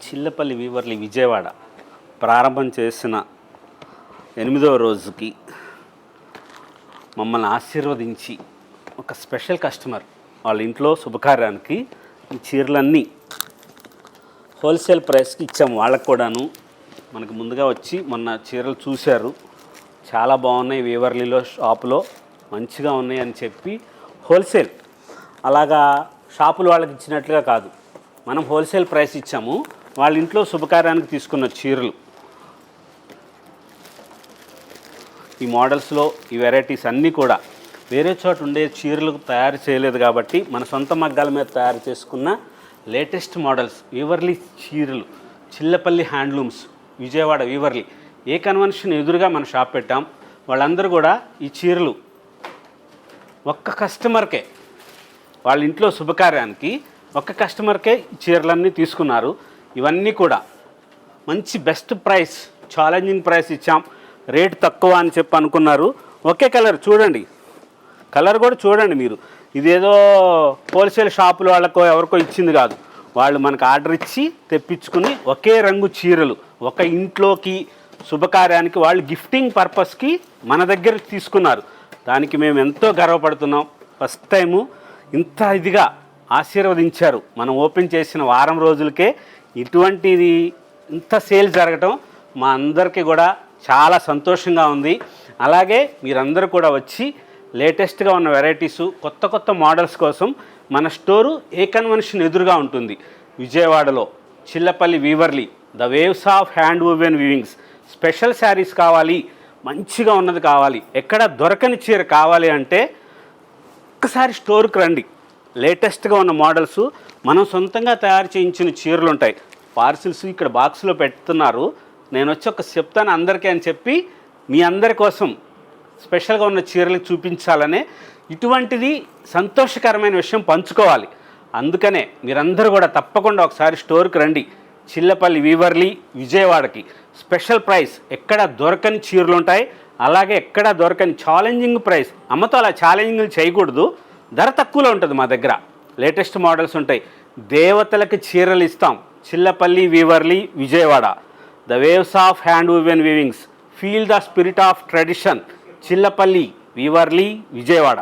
Chillapalli Weaverly Vijayawada ప్రారంభం చేసిన 8వ రోజుకి మమ్మల్ని ఆశీర్వదించి ఒక స్పెషల్ కస్టమర్ వాళ్ళ ఇంట్లో శుభకార్యానికి ఈ చీరలన్నీ హోల్సేల్ ప్రైస్కి ఇచ్చాము. వాళ్ళకు కూడాను మనకు ముందుగా వచ్చి మొన్న చీరలు చూశారు, చాలా బాగున్నాయి, వీవర్లీలో షాపులో మంచిగా ఉన్నాయి అని చెప్పి హోల్సేల్ అలాగా షాపులు వాళ్ళకి ఇచ్చినట్లుగా కాదు, మనం హోల్సేల్ ప్రైస్ ఇచ్చాము. వాళ్ళ ఇంట్లో శుభకార్యానికి తీసుకున్న చీరలు ఈ మోడల్స్లో ఈ వెరైటీస్ అన్నీ కూడా వేరే చోట ఉండే చీరలు తయారు చేయలేదు కాబట్టి మన సొంత మగ్గాల మీద తయారు చేసుకున్న లేటెస్ట్ మోడల్స్ వీవర్లీ చీరలు. చిల్లపల్లి హ్యాండ్లూమ్స్ విజయవాడ వీవర్లీ ఏ కన్వెన్షన్ ఎదురుగా మన షాప్ పెట్టాం. వాళ్ళందరూ కూడా ఈ చీరలు ఒక్క కస్టమర్కే, వాళ్ళ ఇంట్లో శుభకార్యానికి ఒక్క కస్టమర్కే ఈ చీరలన్నీ తీసుకున్నారు. ఇవన్నీ కూడా మంచి బెస్ట్ ప్రైస్, ఛాలెంజింగ్ ప్రైస్ ఇచ్చాం. రేటు తక్కువ అని చెప్పి అనుకున్నారు. ఒకే కలర్ చూడండి, కలర్ కూడా చూడండి మీరు. ఇదేదో హోల్సేల్ షాపుల వాళ్ళకో ఎవరికో ఇచ్చింది కాదు, వాళ్ళు మనకు ఆర్డర్ ఇచ్చి తెప్పించుకుని ఒకే రంగు చీరలు ఒక ఇంట్లోకి శుభకార్యానికి వాళ్ళు గిఫ్టింగ్ పర్పస్కి మన దగ్గర తీసుకున్నారు. దానికి మేము ఎంతో గర్వపడుతున్నాం. ఫస్ట్ టైము ఇంత ఇదిగా ఆశీర్వదించారు. మనం ఓపెన్ చేసిన వారం రోజులకే ఇటువంటిది ఇంత సేల్ జరగటం మా అందరికీ కూడా చాలా సంతోషంగా ఉంది. అలాగే మీరందరూ కూడా వచ్చి లేటెస్ట్గా ఉన్న వెరైటీసు కొత్త కొత్త మోడల్స్ కోసం మన స్టోరు ఏ కన్వెన్షన్ ఎదురుగా ఉంటుంది విజయవాడలో. Chillapalli Weaverly the waves of hand woven weavings. Special saris కావాలి, మంచిగా ఉన్నది కావాలి, ఎక్కడ దొరకని చీర కావాలి అంటే ఒక్కసారి స్టోర్కి రండి. లేటెస్ట్గా ఉన్న మోడల్స్ మనం సొంతంగా తయారు చేయించిన చీరలు ఉంటాయి. పార్సిల్స్ ఇక్కడ బాక్స్లో పెడుతున్నారు. నేను వచ్చి ఒక చెప్తాను అందరికీ అని చెప్పి మీ అందరి కోసం స్పెషల్గా ఉన్న చీరలు చూపించాలనే ఇటువంటిది సంతోషకరమైన విషయం పంచుకోవాలి. అందుకనే మీరందరూ కూడా తప్పకుండా ఒకసారి స్టోర్కి రండి. చిల్లపల్లి వీవర్లీ విజయవాడకి స్పెషల్ ప్రైస్, ఎక్కడ దొరకని చీరలు ఉంటాయి. అలాగే ఎక్కడ దొరకని ఛాలెంజింగ్ ప్రైస్. అమ్మతో అలా ఛాలెంజింగ్లు చేయకూడదు, ధర తక్కువలో ఉంటుంది మా దగ్గర. లేటెస్ట్ మోడల్స్ ఉంటాయి. దేవతలకి చీరలు ఇస్తాం. Chillapalli Weaverly Vijayawada the waves of hand woven weavings. Feel the spirit of tradition. Chillapalli Weaverly Vijayawada.